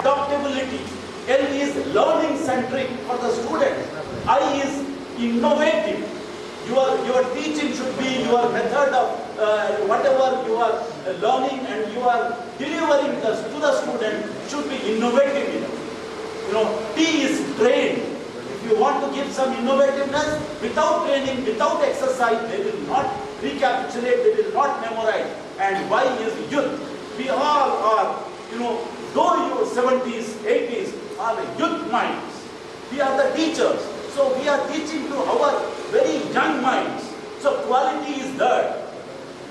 Adaptability. L is learning centric for the student. I is innovative. Your teaching should be your method of whatever you are learning and you are delivering to the student should be innovative. T is trained. If you want to give some innovativeness, without training, without exercise, they will not recapitulate, they will not memorize. And Y is youth. We all are, though your 70s, 80s are youth minds. We are the teachers. So we are teaching to our very young minds. So quality is there.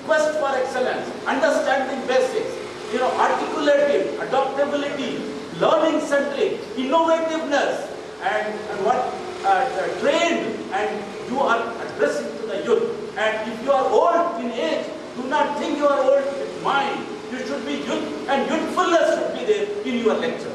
Quest for excellence, understanding basics, articulative, adaptability, learning centric, innovativeness, and what trained, and you are addressing to the youth. And if you are old in age, do not think you are old with mind. You should be youth, and youthfulness should be there in your lecture.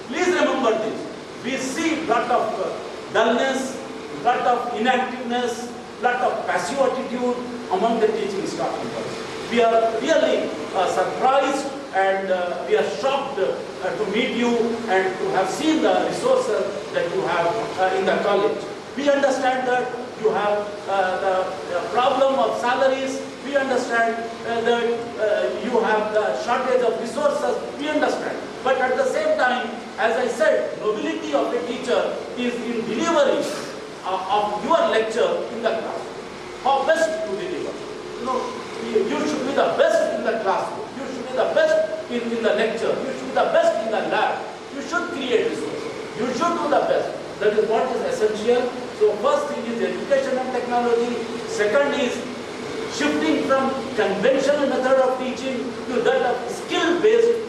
Please remember this. We see lot of dullness, lot of inactiveness, lot of passive attitude among the teaching staff members. We are really surprised and we are shocked to meet you and to have seen the resources that you have in the college. We understand that you have the problem of salaries. We understand that you have the shortage of resources. We understand. But at the same time, as I said, nobility of a teacher is in delivery of your lecture in the class. How best to deliver. You should be the best in the classroom. You should be the best in the lecture. You should be the best in the lab. You should create resources. You should do the best. That is what is essential. So first thing is education and technology. Second is shifting from conventional method of teaching to that of skill-based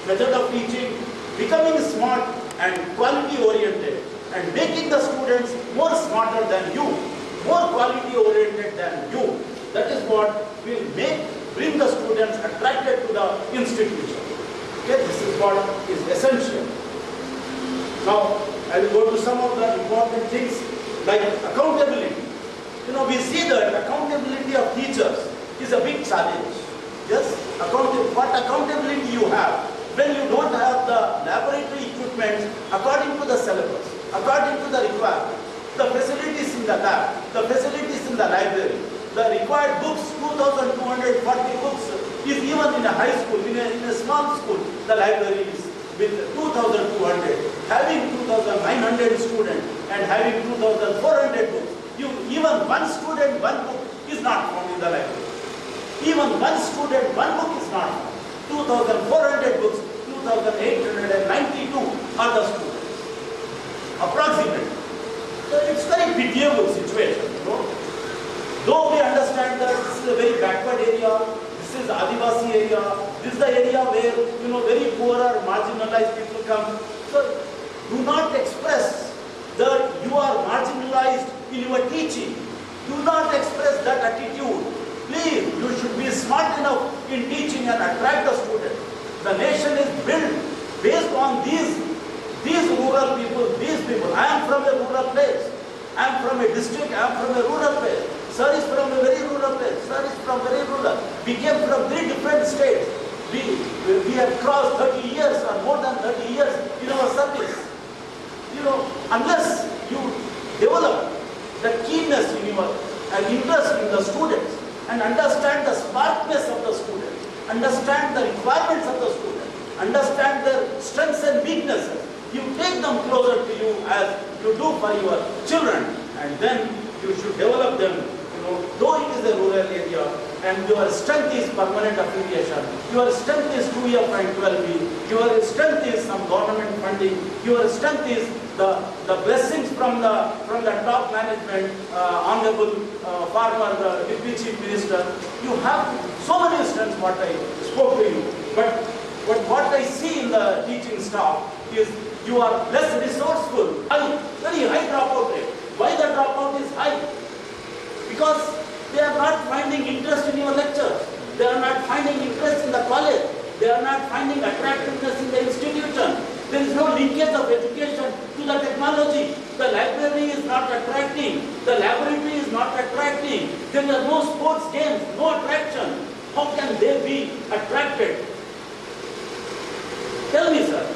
method of teaching, becoming smart and quality-oriented, and making the students more smarter than you, more quality-oriented than you. That is what will bring the students attracted to the institution. Okay, this is what is essential. Now, I will go to some of the important things like accountability. We see that accountability of teachers is a big challenge. Yes, what accountability you have when you don't have the laboratory equipment according to the syllabus, according to the requirement, the facilities in the lab, the facilities in the library, the required books, 2,240 books is even in a high school, in a small school, the library is with 2,200, having 2,900 students and having 2,400 books. Even one student, one book is not found in the library. Even one student, one book is not found. 2,400 books, 2,892 are the students, approximately. So it's a very pitiable situation, Though we understand that this is a very backward area, this is Adivasi area, this is the area where, very poor or marginalized people come. So do not express that you are marginalized in your teaching. Do not express that attitude. Please, you should be smart enough in teaching and attract the students. The nation is built based on these rural people, these people. I am from a rural place. I am from a district, I am from a rural place. Sir is from a very rural place. Sir is from very rural. We came from 3 different states. We have crossed 30 years or more than 30 years in our service. Unless you develop the keenness in your and interest in the students, and understand the smartness of the student, understand the requirements of the student, understand their strengths and weaknesses. You take them closer to you as you do for your children, and then you should develop them, though it is a rural area, and your strength is permanent affiliation, your strength is 2-year and 12B, your strength is some government funding, your strength is the blessings from the top management, honorable former Deputy Chief Minister. You have so many strengths what I spoke to you. But what I see in the teaching staff is you are less resourceful, very high dropout rate. Why the dropout is high? Because they are not finding interest in your lectures. They are not finding interest in the college. They are not finding attractiveness in the institution. There is no linkage of education to the technology. The library is not attracting. The laboratory is not attracting. There are no sports games, no attraction. How can they be attracted? Tell me, sir.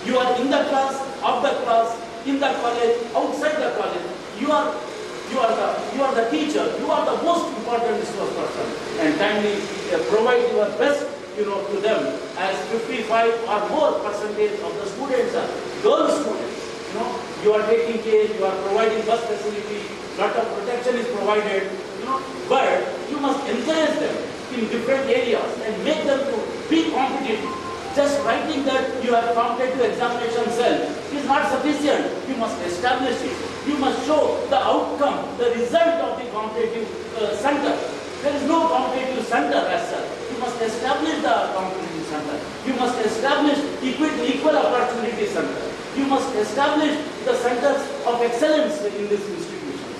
You are in the class, of the class, in the college, outside the college. You are the teacher. You are the most important resource person. And kindly provide your best, to them, as 55 or more percentage of the students are girl students. You are taking care. You are providing bus facility. Lot of protection is provided. But you must encourage them in different areas and make them to be competitive. Just writing that you have competitive examination cell is not sufficient. You must establish it. You must show the outcome, the result of the competitive center. There is no competitive center as such. You must establish the competitive center. You must establish equal opportunity center. You must establish the centers of excellence in this institution,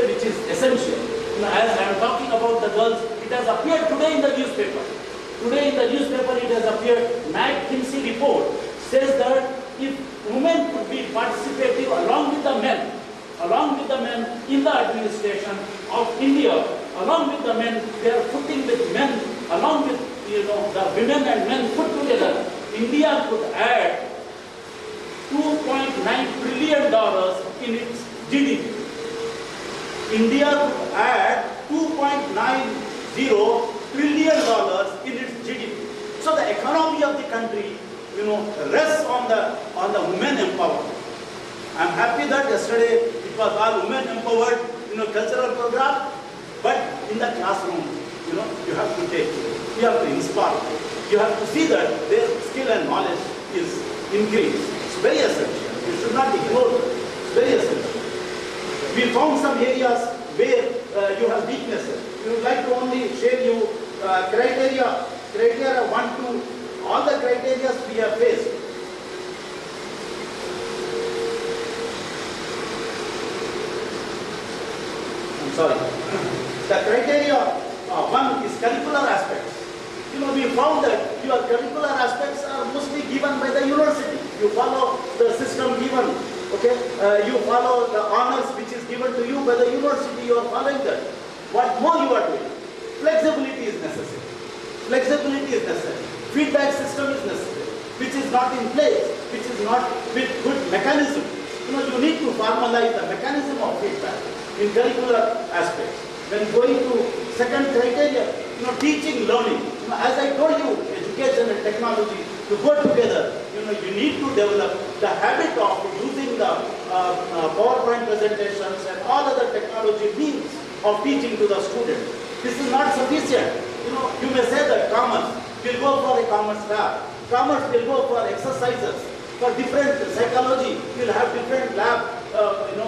which is essential. As I am talking about the girls, it has appeared today in the newspaper. Today in the newspaper it has appeared, McKinsey report says that if women could be participative along with the men in the administration of India, along with the men, they are putting with men, along with the women and men put together, India could add $2.9 trillion in its GDP. India could add $2.90 trillion in its GDP. So the economy of the country, rests on the women empowerment. I'm happy that yesterday it was all women empowered, cultural program. But in the classroom, you have to take, you have to inspire, you have to see that their skill and knowledge is increased. It's very essential. You should not ignore it. It's very essential. We found some areas where you have weaknesses. We would like to only share you criteria 1, 2, all the criteria we have faced. I'm sorry. The criteria 1 is curricular aspects. We found that your curricular aspects are mostly given by the university. You follow the system given. Okay, you follow the honors which is given to you by the university. You are following that. What more you are doing? Flexibility is necessary. Flexibility is necessary. Feedback system is necessary, which is not in place, which is not with good mechanism. You need to formalize the mechanism of feedback in curricular aspects. When going to second criteria, teaching, learning. As I told you, education and technology to go together. You need to develop the habit of using the PowerPoint presentations and all other technology means of teaching to the students. This is not sufficient. You may say that commerce will go for a commerce lab. Commerce will go for exercises. For different psychology, you will have different lab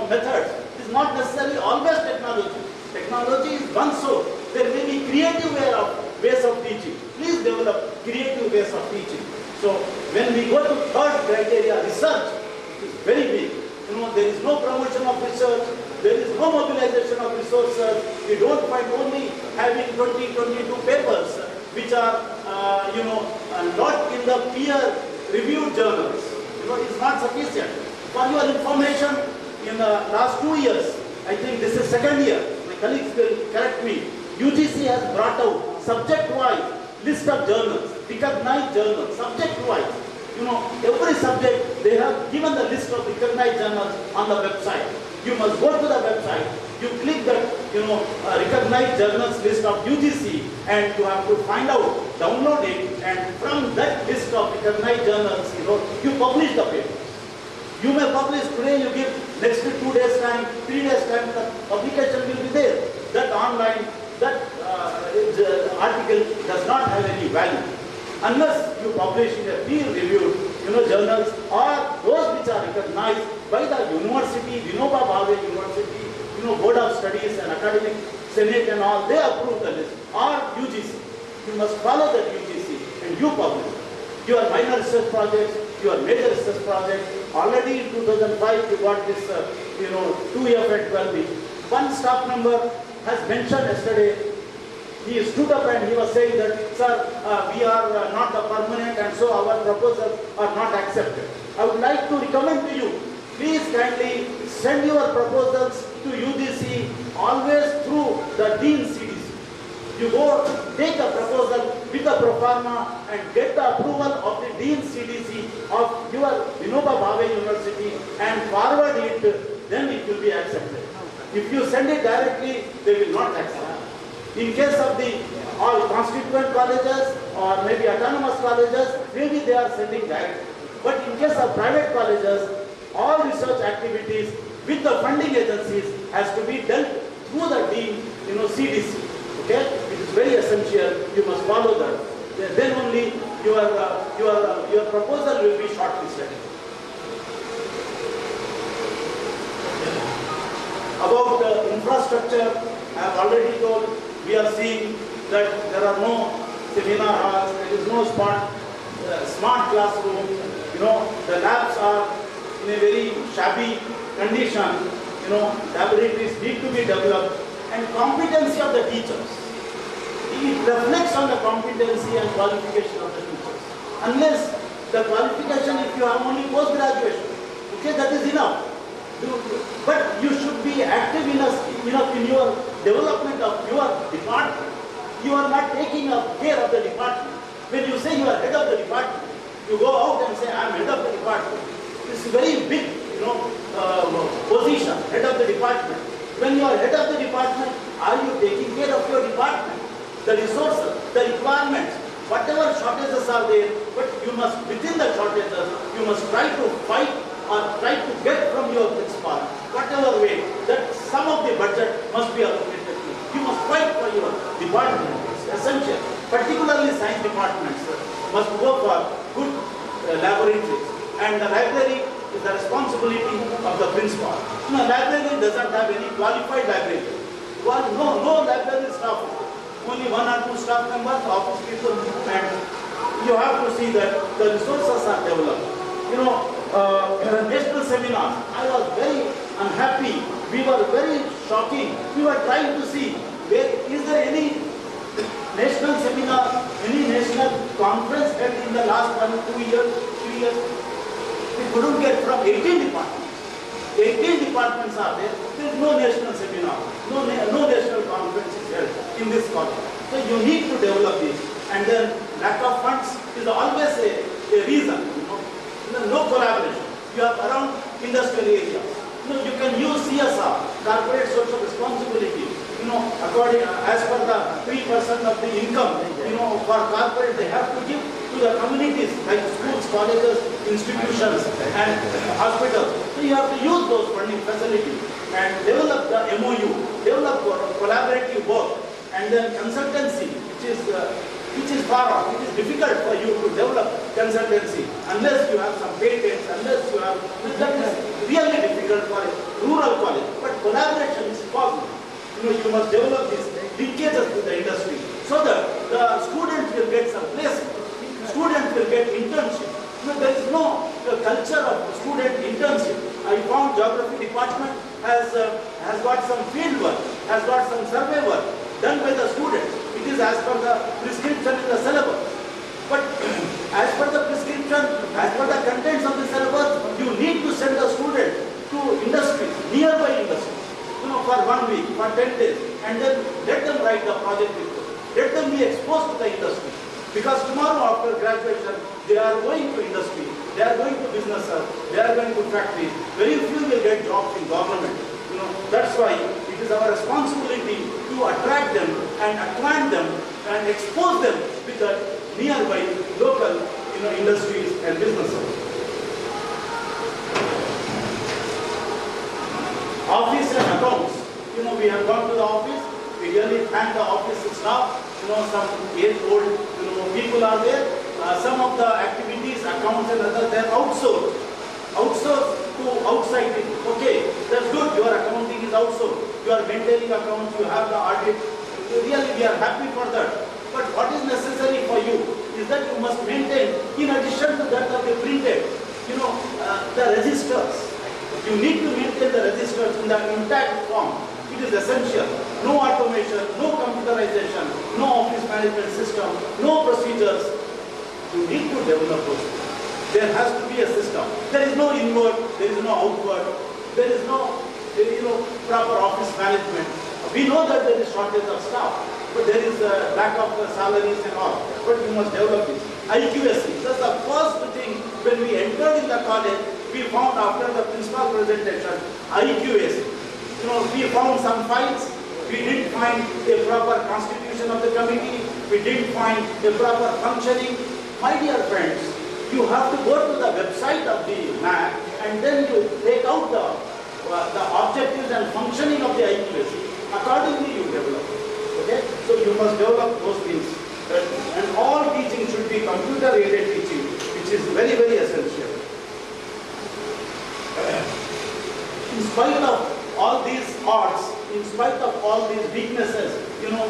methods. It is not necessarily always technology. Technology is one source. There may be creative ways of teaching. Please develop creative ways of teaching. So when we go to third criteria, research, it is very big. There is no promotion of research. There is no mobilization of resources. We don't find only having 20, 22 papers which are, not in the peer-reviewed journals. It's not sufficient. For your information, in the last 2 years, I think this is second year, my colleagues will correct me, UGC has brought out subject-wise list of journals, recognized journals, subject-wise. Every subject, they have given the list of recognized journals on the website. You must go to the website, you click that, recognized journals list of UGC, and you have to find out, download it, and from that list of recognized journals, you publish the paper. You may publish today, you give next 2 days time, 3 days time, the publication will be there. That online, that article does not have any value. Unless you publish in a peer-reviewed journals or those which are recognized by the university, Vinoba Bhave University, Board of Studies and Academic Senate and all, they approve the list. Or UGC. You must follow that UGC and you publish. Your minor research projects, your major research projects, already in 2005 you got this, 2F and 12B. One staff member has mentioned yesterday, he stood up and he was saying that, sir, we are not the permanent and so our proposals are not accepted. I would like to recommend to you, please kindly send your proposals to UGC always through the Dean CDC. You go take a proposal with the pro forma and get the approval of the Dean CDC of your Vinoba Bhave University and forward it, then it will be accepted. If you send it directly, they will not accept. In case of the all constituent colleges or maybe autonomous colleges, maybe they are sending directly. But in case of private colleges, all research activities with the funding agencies has to be dealt through the Dean, CDC. Okay, it is very essential. You must follow that. Then only your proposal will be shortlisted. About the infrastructure, I have already told. We are seeing that there are no seminar halls. There is no smart classroom. The labs are in a very shabby condition. Laboratories need to be developed, and competency of the teachers. It reflects on the competency and qualification of the teachers. Unless the qualification, if you have only post-graduation, okay, that is enough. But you should be active enough in your development of your department. You are not taking care of the department. When you say you are head of the department, you go out and say, I am head of the department. It's a very big, position, head of the department. When you are head of the department, are you taking care of your department? The resources, the requirements, whatever shortages are there, but you must, within the shortages, you must try to fight or try to get from your principal, whatever way, that some of the budget must be allocated to you. You must fight for your department. It's essential. Particularly science departments must go for good laboratories. And the library is the responsibility of the principal. Library doesn't have any qualified library. No library staff. Only 1 or 2 staff members, office people, and you have to see that the resources are developed. National seminars, I was very unhappy. We were very shocking. We were trying to see, is there any national seminar, any national conference held in the last 1 or 2 years, 3 years? We couldn't get from 18 departments. 18 departments are there. There is no national seminar, no national conference is held in this college. So you need to develop this. And then lack of funds is always a reason. No collaboration. You are around industrial areas. You can use CSR, corporate social responsibility. According as per the 3% of the income, for corporate they have to give to the communities like schools, colleges, institutions, and hospitals. So you have to use those funding facilities and develop the MOU, develop collaborative work, and then consultancy, which is far off. It is difficult for you to develop consultancy unless you have some patents, unless you have, that is really difficult for a rural college. But collaboration is possible. You must develop these linkages to the industry so that the students will get some placement, students will get internship. There is no culture of student internship. I found geography department has got some field work, has got some survey work done by the students. It is as per the prescription in the syllabus. But as per the prescription, as per the contents of the syllabus, you need to send the student to industries, nearby industries, for 1 week, for 10 days, and then let them write the project report. Let them be exposed to the industry. Because tomorrow after graduation, they are going to industry, they are going to businesses, they are going to factories. Very few will get jobs in government. That's why it is our responsibility to attract them and acquaint them and expose them with the nearby local industries and businesses. Office and accounts. We have gone to the office. We really thank the office staff. Some age-old people are there. Some of the activities, accounts and others, they are outsourced. Outsourced to outside people. Okay, that's good. Your accounting is outsourced. You are maintaining accounts. You have the audit. Really, we are happy for that. But what is necessary for you is that you must maintain, in addition to that of the printed, the registers. You need to maintain the registers in the intact form. It is essential. No automation, no computerization, no office management system, no procedures. You need to develop those. There has to be a system. There is no inward, there is no outward, there is no proper office management. We know that there is shortage of staff. but there is a lack of salaries and all. But you must develop this. IQSC, that's the first thing when we entered in the college, we found after the principal presentation, IQSC. You know, we found some files, we didn't find a proper constitution of the committee, we didn't find a proper functioning. My dear friends, you have to go to the website of the MAC and then you take out the objectives and functioning of the IQSC. Accordingly you develop. Okay? So you must develop those things. And all teaching should be computer-aided teaching, which is very, very essential. In spite of all these odds, in spite of all these weaknesses, you know,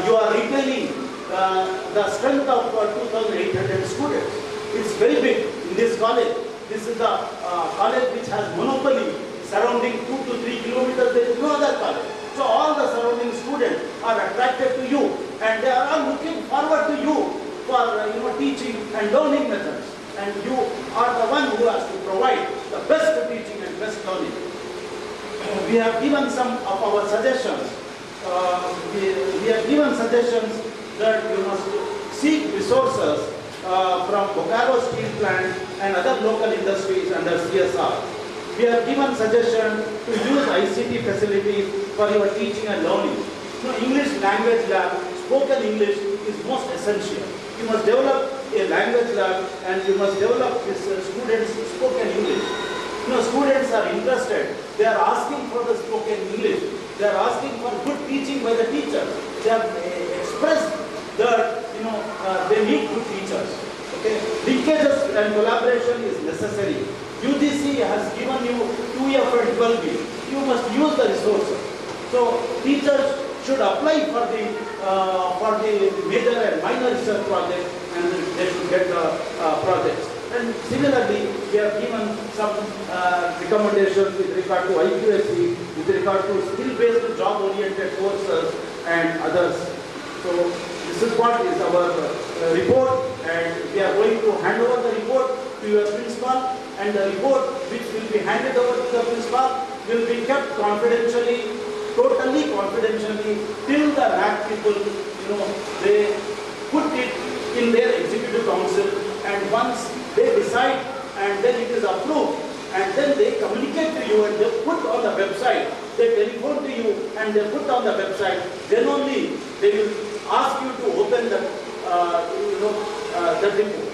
you are retaining the strength of 2,800 students. It's very big in this college. This is the college which has monopoly surrounding 2 to 3 kilometers. There is no other college. So all the surrounding students are attracted to you, and they are all looking forward to you for teaching and learning methods. And you are the one who has to provide the best teaching and best learning. We have given some of our suggestions. We have given suggestions that you must seek resources from Bokaro Steel Plant and other local industries under CSR. We have given suggestion to use ICT facilities for your teaching and learning. You know, English language lab, spoken English is most essential. You must develop a language lab and you must develop this students' spoken English. You know, students are interested. They are asking for the spoken English. They are asking for good teaching by the teachers. They have expressed that they need good teachers. Okay, linkages and collaboration is necessary. UGC has given you 2F and 12B. You must use the resources. So teachers should apply for the major and minor research projects, and they should get the projects. And similarly, we have given some recommendations with regard to IQSC, with regard to skill-based job-oriented courses and others. So this is what is our report, and we are going to hand over the report to your principal, and the report which will be handed over to the principal will be kept confidentially, totally confidentially, till the NAC people, they put it in their executive council, and once they decide and then it is approved, and then they communicate to you and they put on the website, they telephone to you and they put on the website, then only they will ask you to open the report.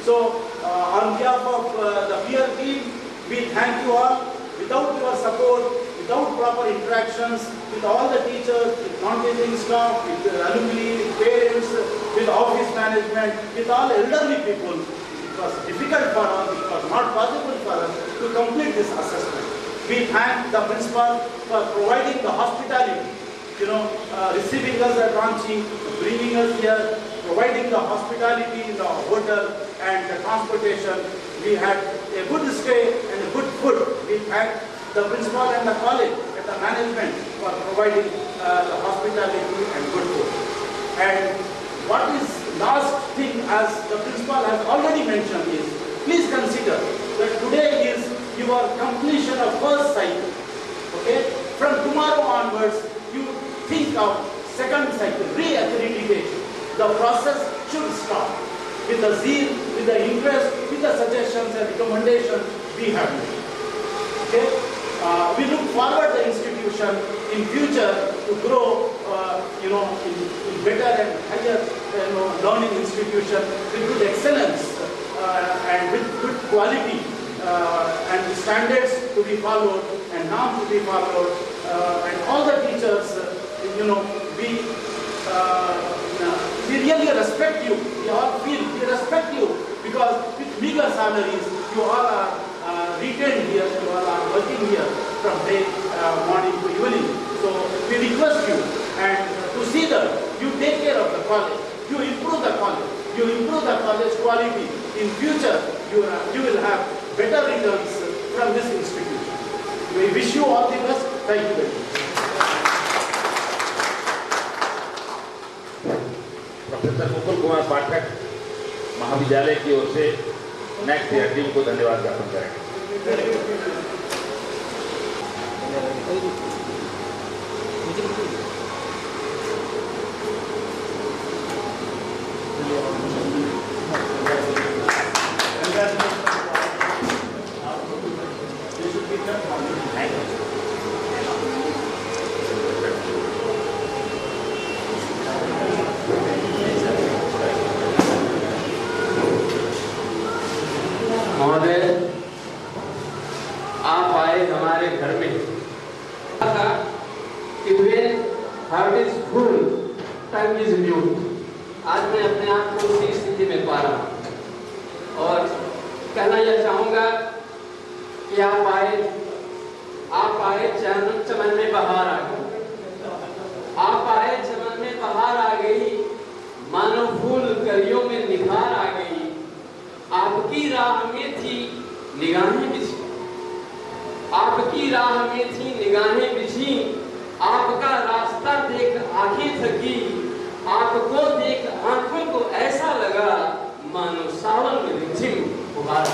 So on behalf of the peer team, we thank you all. Without your support, without proper interactions with all the teachers, with non-teaching staff, with alumni, with parents, with office management, with all elderly people, it was difficult for us, it was not possible for us to complete this assessment. We thank the principal for providing the hospitality, receiving us at Ranchi, bringing us here, providing the hospitality in the hotel and the transportation. We had a good stay and a good food. We thank the principal and the college and the management for providing the hospitality and good food. And what is last thing, as the principal has already mentioned, is please consider that today is your completion of first cycle. Okay? From tomorrow onwards, you think of second cycle, re-accreditation. The process should start with the zeal, with the interest, with the suggestions and recommendations we have made. Okay? We look forward the institution in future to grow, in better and higher, learning institution with good excellence and with good quality and standards to be followed and norms to be followed, and all the teachers, we really respect you. We all feel we respect you because with meager salaries, you all are retained here, you all are working here from day morning to evening. So we request you and to see that you take care of the college, you improve the college, you improve the college quality. In future, you will have better returns from this institution. We wish you all the best. Thank you very much. Professor Mukul Kumar Pathak महाविद्यालय की ओर से next year team को धन्यवाद ज्ञापन करेंगे। आए हमारे घर में था कि when heart is full, tongue is mute। आज मैं अपने आप को उसी स्थिति में पा रहा हूँ और कहना यह चाहूँगा कि आप आए चमन में बहार आ गई, आप आए चमन में बहार आ गई, मानो फूल कलियों में निखार आ गई। आपकी राह में थी निगाहें बिछी, आपकी राह में थी निगाहें बिछी, आपका रास्ता देख आंखें थकी, आपको देख आंखों को ऐसा लगा मानो सावन में रिमझिम फुहार।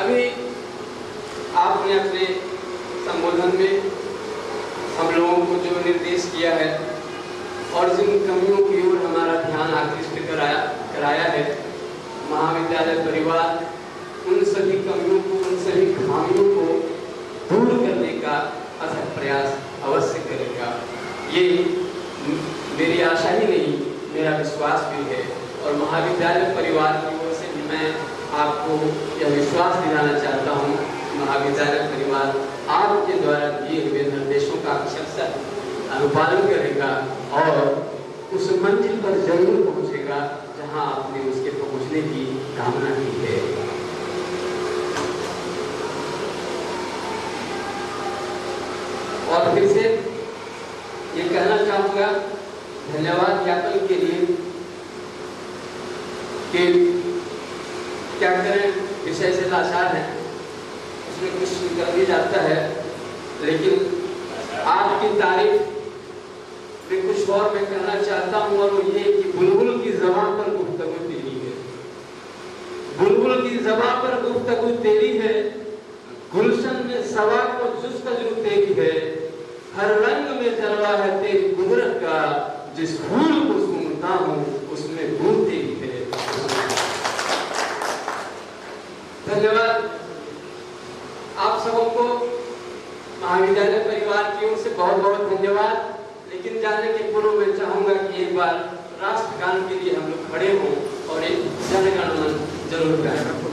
अभी आपने अपने संबोधन में हम लोगों को जो निर्देश किया है और जिन कमियों की ओर हमारा ध्यान आकृष्ट कराया है, महाविद्यालय परिवार उन सभी कमियों को, उन सभी खामियों को दूर करने का अथक प्रयास अवश्य करेगा। ये मेरी आशा ही नहीं, मेरा विश्वास भी है और महाविद्यालय परिवार की ओर से भी मैं आपको यह विश्वास दिलाना चाहता हूँ, महाविद्यालय परिवार आपके द्वारा दिए हुए निर्देशों का अक्षरशः अनुपालन करेगा और उस मंजिल पर जरूर पहुँचेगा जहाँ आपने उसके पहुँचने की कामना की है। और फिर से ये कहना चाहूँगा धन्यवाद ज्ञापन के लिए कि क्या करें, विषय से लाचार है, उसमें कुछ कर भी जाता है, लेकिन आपकी तारीफ में कुछ और मैं कहना चाहता हूँ और वो ये कि बुलबुल की ज़बान पर गुफ्तगू तेरी है, बुलबुल की ज़बान पर गुफ्तगू तेरी है, गुलशन में सवा को जुस्तजू तेरी है, हर रंग में जलवा है तेरी कुदरत का, जिस फूल को सूंघता हूँ उसमें बू तेरी है। धन्यवाद आप सबों को, महाविद्यालय परिवार की ओर से बहुत बहुत धन्यवाद। लेकिन जाने के पूर्व मैं चाहूंगा कि एक बार राष्ट्रगान के लिए हम लोग खड़े हों और एक जनगण मन जरूर गाएं।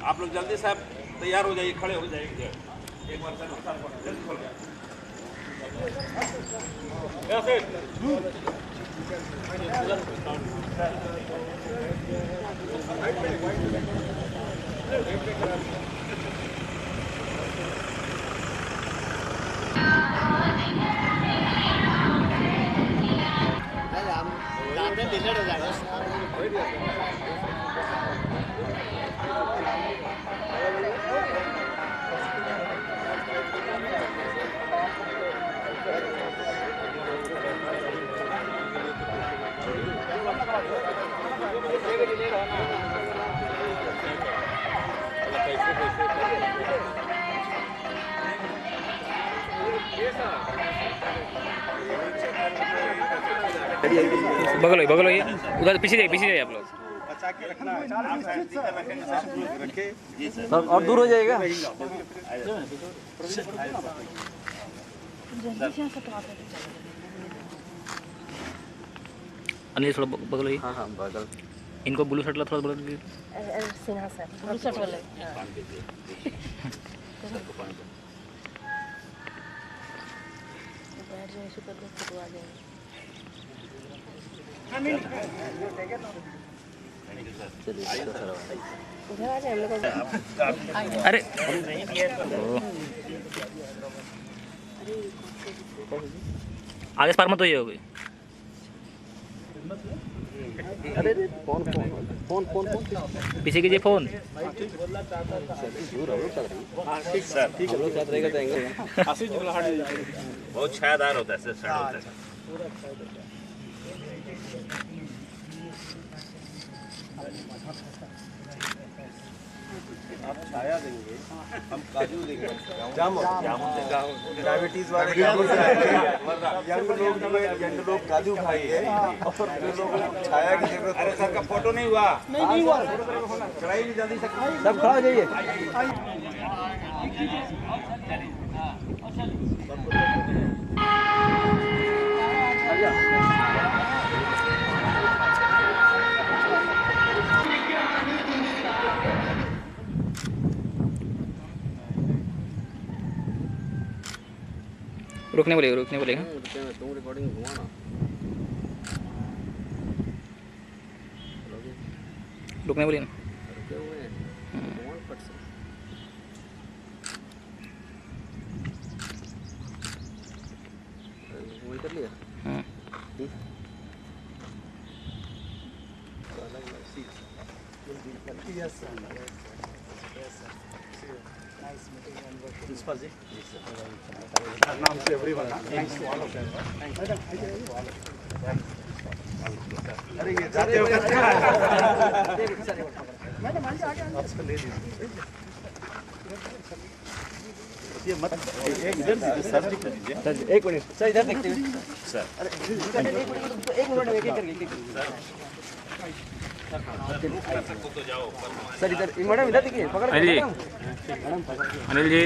आप लोग जल्दी साहब तैयार हो जाइए, खड़े हो जाइए। एक बार जल्दी खोल बगल हो ये उधर पीछे जाइए आप लोग। सर और दूर हो जाएगा। अनिल थोड़ा बगल ही। हाँ हाँ बगल। इनको ब्लू शर्ट ला थोड़ा बगल दीजिए। सिन्हा सर ब्लू शर्ट वाले। बैठ जाए सुपर को फोटो आ जाएंगे। उधर आ जाए हम लोग। अरे आगे पार मत होइए होगी। अरे phone phone phone phone phone पीछे कीजिए फोन। ठीक सर ठीक है। हम लोग साथ रहेगा जाएंगे। बहुत छायादार होता है सर, होता है। आप छाया देंगे, हम काजू देंगे, जामुन डायबिटीज वाले यंग लोग काजू खाइए और जो लोग छाया की जरूरत। अरे सर का फोटो नहीं हुआ। नहीं हुआ चढ़ाई भी जल्दी से सब खड़ा हो जाइए। रुकने बोलेगा, रुकने बोलेगा। तुम रिकॉर्डिंग घुमाना। रुकने बोलिए ना। रुके हुए हैं। फट से। वही कर लिया। प्रिंसिपल जी नाम से everyone thanks to all of them. अरे ये जाते हो मैडम आगे आपसे ले लीजिए। ये मत इधर दीजिए सर जी कर दीजिए। एक मिनट सर इधर देखते हुए सर अरे एक मिनट एक करके तो जाओ। सर इधर मैडम इधर देखिए पकड़ अनिल जी, मैडम पकड़ अनिल जी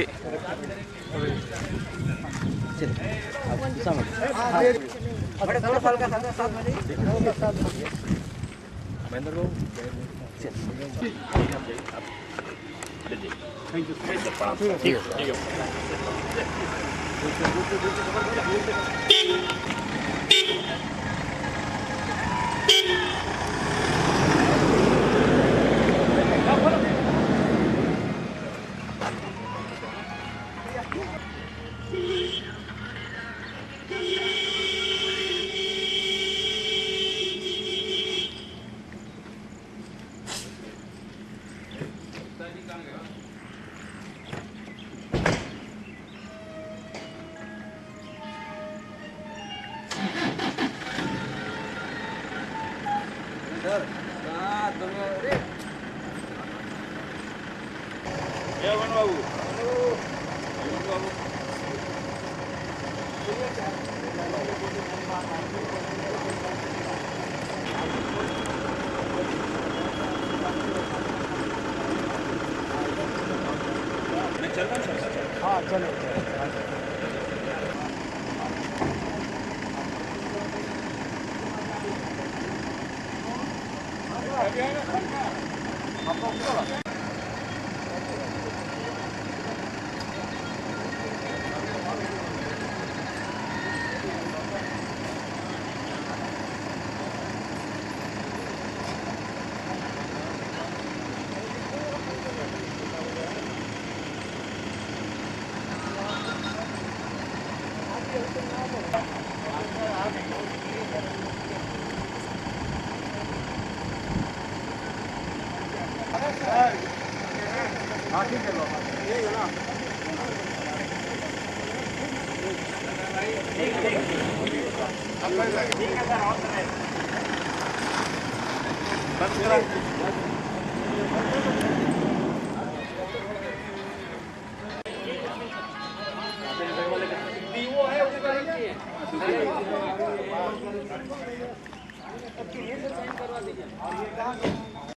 बड़े थोड़ा साल का साथ में महेंद्र बाबू थैंक यू ठीक है। हाँ चलो हाँ ठीक है लो ये है ना करवा दीजिए।